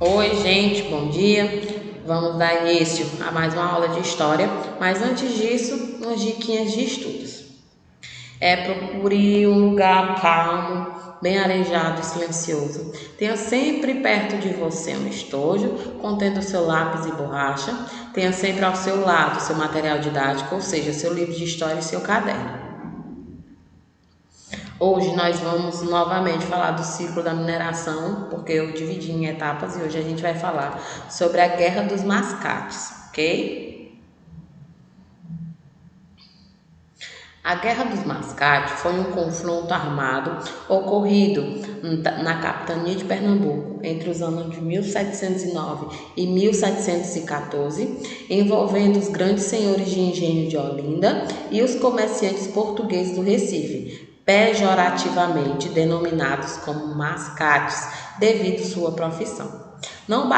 Oi, gente, bom dia. Vamos dar início a mais uma aula de história, mas antes disso, umas diquinhas de estudos. Procure um lugar calmo, bem arejado e silencioso. Tenha sempre perto de você um estojo contendo seu lápis e borracha. Tenha sempre ao seu lado seu material didático, ou seja, seu livro de história e seu caderno. Hoje nós vamos novamente falar do ciclo da mineração, porque eu dividi em etapas e hoje a gente vai falar sobre a Guerra dos Mascates, ok? A Guerra dos Mascates foi um confronto armado ocorrido na capitania de Pernambuco entre os anos de 1709 e 1714, envolvendo os grandes senhores de engenho de Olinda e os comerciantes portugueses do Recife, pejorativamente denominados como mascates devido sua profissão. Não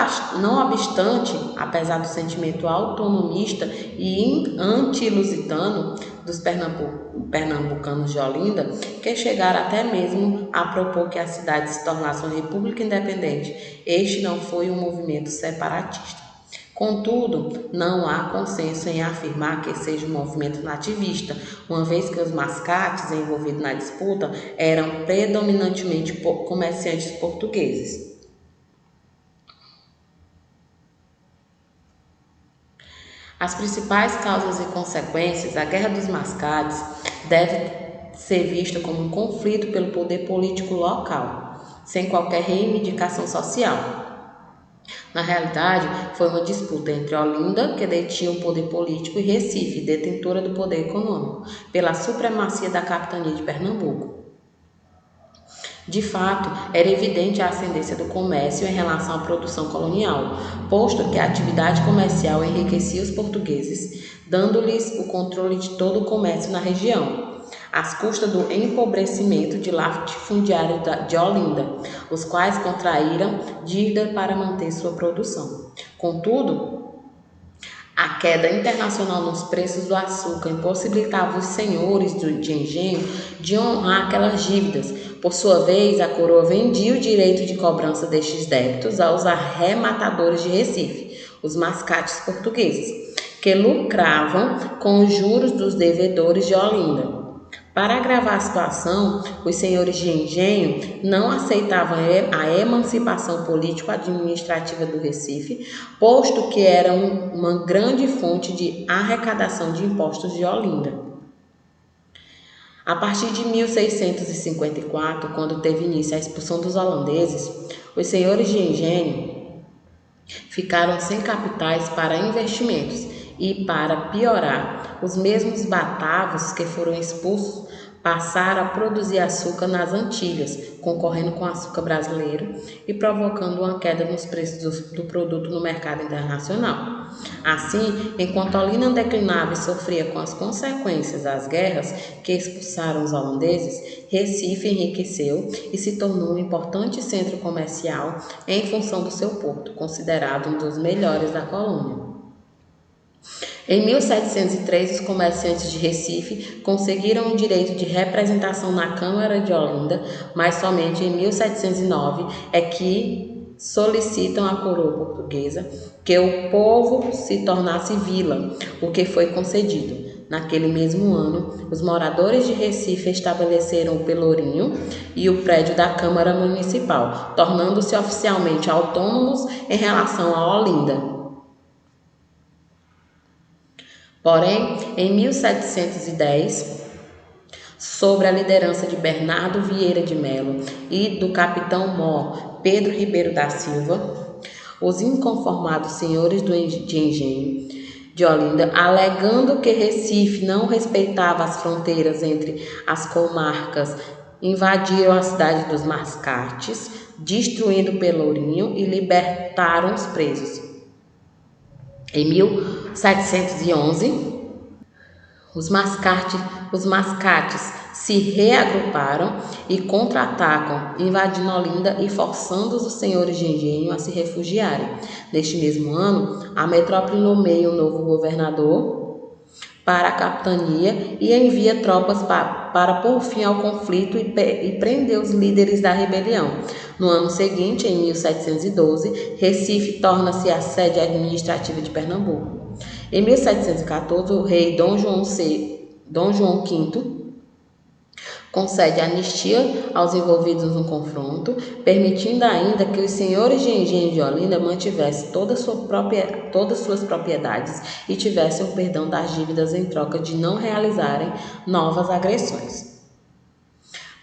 obstante, apesar do sentimento autonomista e anti-lusitano dos pernambucanos de Olinda, que chegaram até mesmo a propor que a cidade se tornasse uma república independente, este não foi um movimento separatista. Contudo, não há consenso em afirmar que seja um movimento nativista, uma vez que os mascates envolvidos na disputa eram predominantemente comerciantes portugueses. As principais causas e consequências da Guerra dos Mascates deve ser vista como um conflito pelo poder político local, sem qualquer reivindicação social. Na realidade, foi uma disputa entre Olinda, que detinha o poder político, e Recife, detentora do poder econômico, pela supremacia da capitania de Pernambuco. De fato, era evidente a ascendência do comércio em relação à produção colonial, posto que a atividade comercial enriquecia os portugueses, dando-lhes o controle de todo o comércio na região, às custas do empobrecimento de latifundiários de Olinda, os quais contraíram dívida para manter sua produção. Contudo, a queda internacional nos preços do açúcar impossibilitava os senhores de engenho de honrar aquelas dívidas. Por sua vez, a coroa vendia o direito de cobrança destes débitos aos arrematadores de Recife, os mascates portugueses, que lucravam com os juros dos devedores de Olinda. Para agravar a situação, os senhores de engenho não aceitavam a emancipação político-administrativa do Recife, posto que era uma grande fonte de arrecadação de impostos de Olinda. A partir de 1654, quando teve início a expulsão dos holandeses, os senhores de engenho ficaram sem capitais para investimentos e, para piorar, os mesmos batavos que foram expulsos passaram a produzir açúcar nas Antilhas, concorrendo com o açúcar brasileiro e provocando uma queda nos preços do produto no mercado internacional. Assim, enquanto Olinda declinava e sofria com as consequências das guerras que expulsaram os holandeses, Recife enriqueceu e se tornou um importante centro comercial em função do seu porto, considerado um dos melhores da colônia. Em 1703, os comerciantes de Recife conseguiram o direito de representação na Câmara de Olinda, mas somente em 1709 é que solicitam à coroa portuguesa que o povo se tornasse vila, o que foi concedido. Naquele mesmo ano, os moradores de Recife estabeleceram o Pelourinho e o prédio da Câmara Municipal, tornando-se oficialmente autônomos em relação a Olinda. Porém, em 1710, sob a liderança de Bernardo Vieira de Melo e do capitão-mor Pedro Ribeiro da Silva, os inconformados senhores de engenho de Olinda, alegando que Recife não respeitava as fronteiras entre as comarcas, invadiram a cidade dos Mascates, destruindo Pelourinho e libertaram os presos. Em 1711, os mascates se reagruparam e contra-atacam, invadindo Olinda e forçando os senhores de engenho a se refugiarem. Neste mesmo ano, a metrópole nomeia um novo governador, para a capitania e envia tropas para pôr fim ao conflito e prender os líderes da rebelião. No ano seguinte, em 1712, Recife torna-se a sede administrativa de Pernambuco. Em 1714, o rei Dom João V concede anistia aos envolvidos no confronto, permitindo ainda que os senhores de engenho de Olinda mantivessem todas suas propriedades e tivessem o perdão das dívidas em troca de não realizarem novas agressões.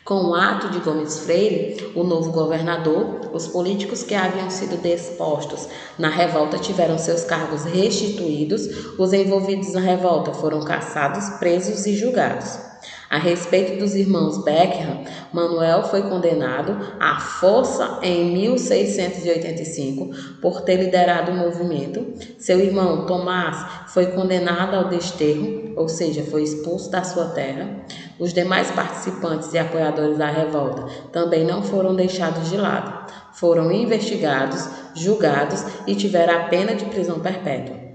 Com o ato de Gomes Freire, o novo governador, os políticos que haviam sido depostos na revolta tiveram seus cargos restituídos, os envolvidos na revolta foram caçados, presos e julgados. A respeito dos irmãos Beckham, Manuel foi condenado à força em 1685 por ter liderado o movimento. Seu irmão Tomás foi condenado ao desterro, ou seja, foi expulso da sua terra. Os demais participantes e apoiadores da revolta também não foram deixados de lado. Foram investigados, julgados e tiveram a pena de prisão perpétua.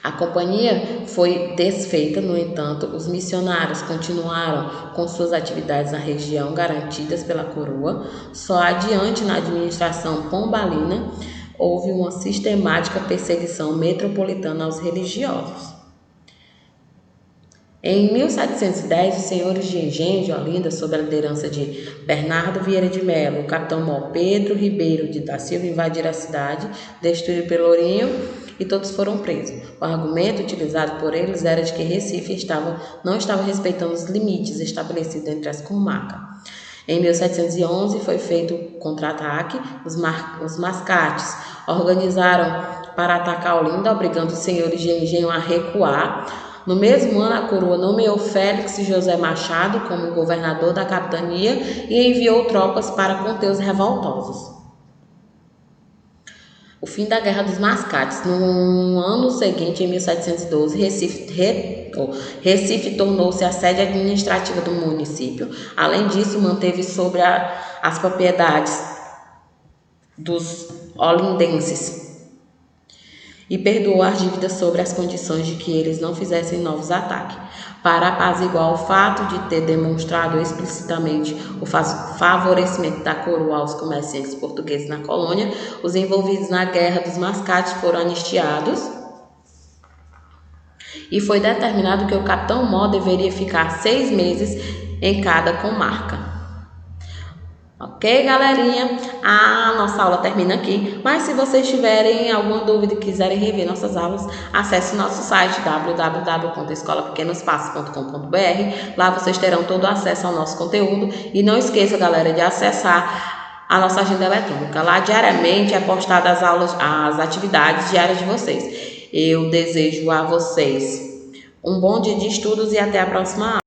A companhia foi desfeita, no entanto, os missionários continuaram com suas atividades na região garantidas pela coroa. Só adiante, na administração pombalina, houve uma sistemática perseguição metropolitana aos religiosos. Em 1710, os senhores de engenho de Olinda, sob a liderança de Bernardo Vieira de Melo, o capitão-mor Pedro Ribeiro da Silva, invadiram a cidade, destruíram Pelourinho e todos foram presos. O argumento utilizado por eles era de que Recife não estava respeitando os limites estabelecidos entre as comarcas. Em 1711 foi feito o contra-ataque. Os mascates organizaram para atacar Olinda, obrigando os senhores de engenho a recuar. No mesmo ano, a coroa nomeou Félix José Machado como governador da capitania e enviou tropas para conter os revoltosos. O fim da Guerra dos Mascates. No ano seguinte, em 1712, Recife tornou-se a sede administrativa do município. Além disso, manteve sobre as propriedades dos olindenses e perdoou as dívidas sobre as condições de que eles não fizessem novos ataques. Para apaziguar o fato de ter demonstrado explicitamente o favorecimento da coroa aos comerciantes portugueses na colônia, os envolvidos na Guerra dos Mascates foram anistiados e foi determinado que o capitão-mor deveria ficar 6 meses em cada comarca. Ok, galerinha? A nossa aula termina aqui, mas se vocês tiverem alguma dúvida e quiserem rever nossas aulas, acesse o nosso site www.escolapequenospassos.com.br. Lá vocês terão todo o acesso ao nosso conteúdo e não esqueça, galera, de acessar a nossa agenda eletrônica. Lá diariamente é postada as atividades diárias de vocês. Eu desejo a vocês um bom dia de estudos e até a próxima aula.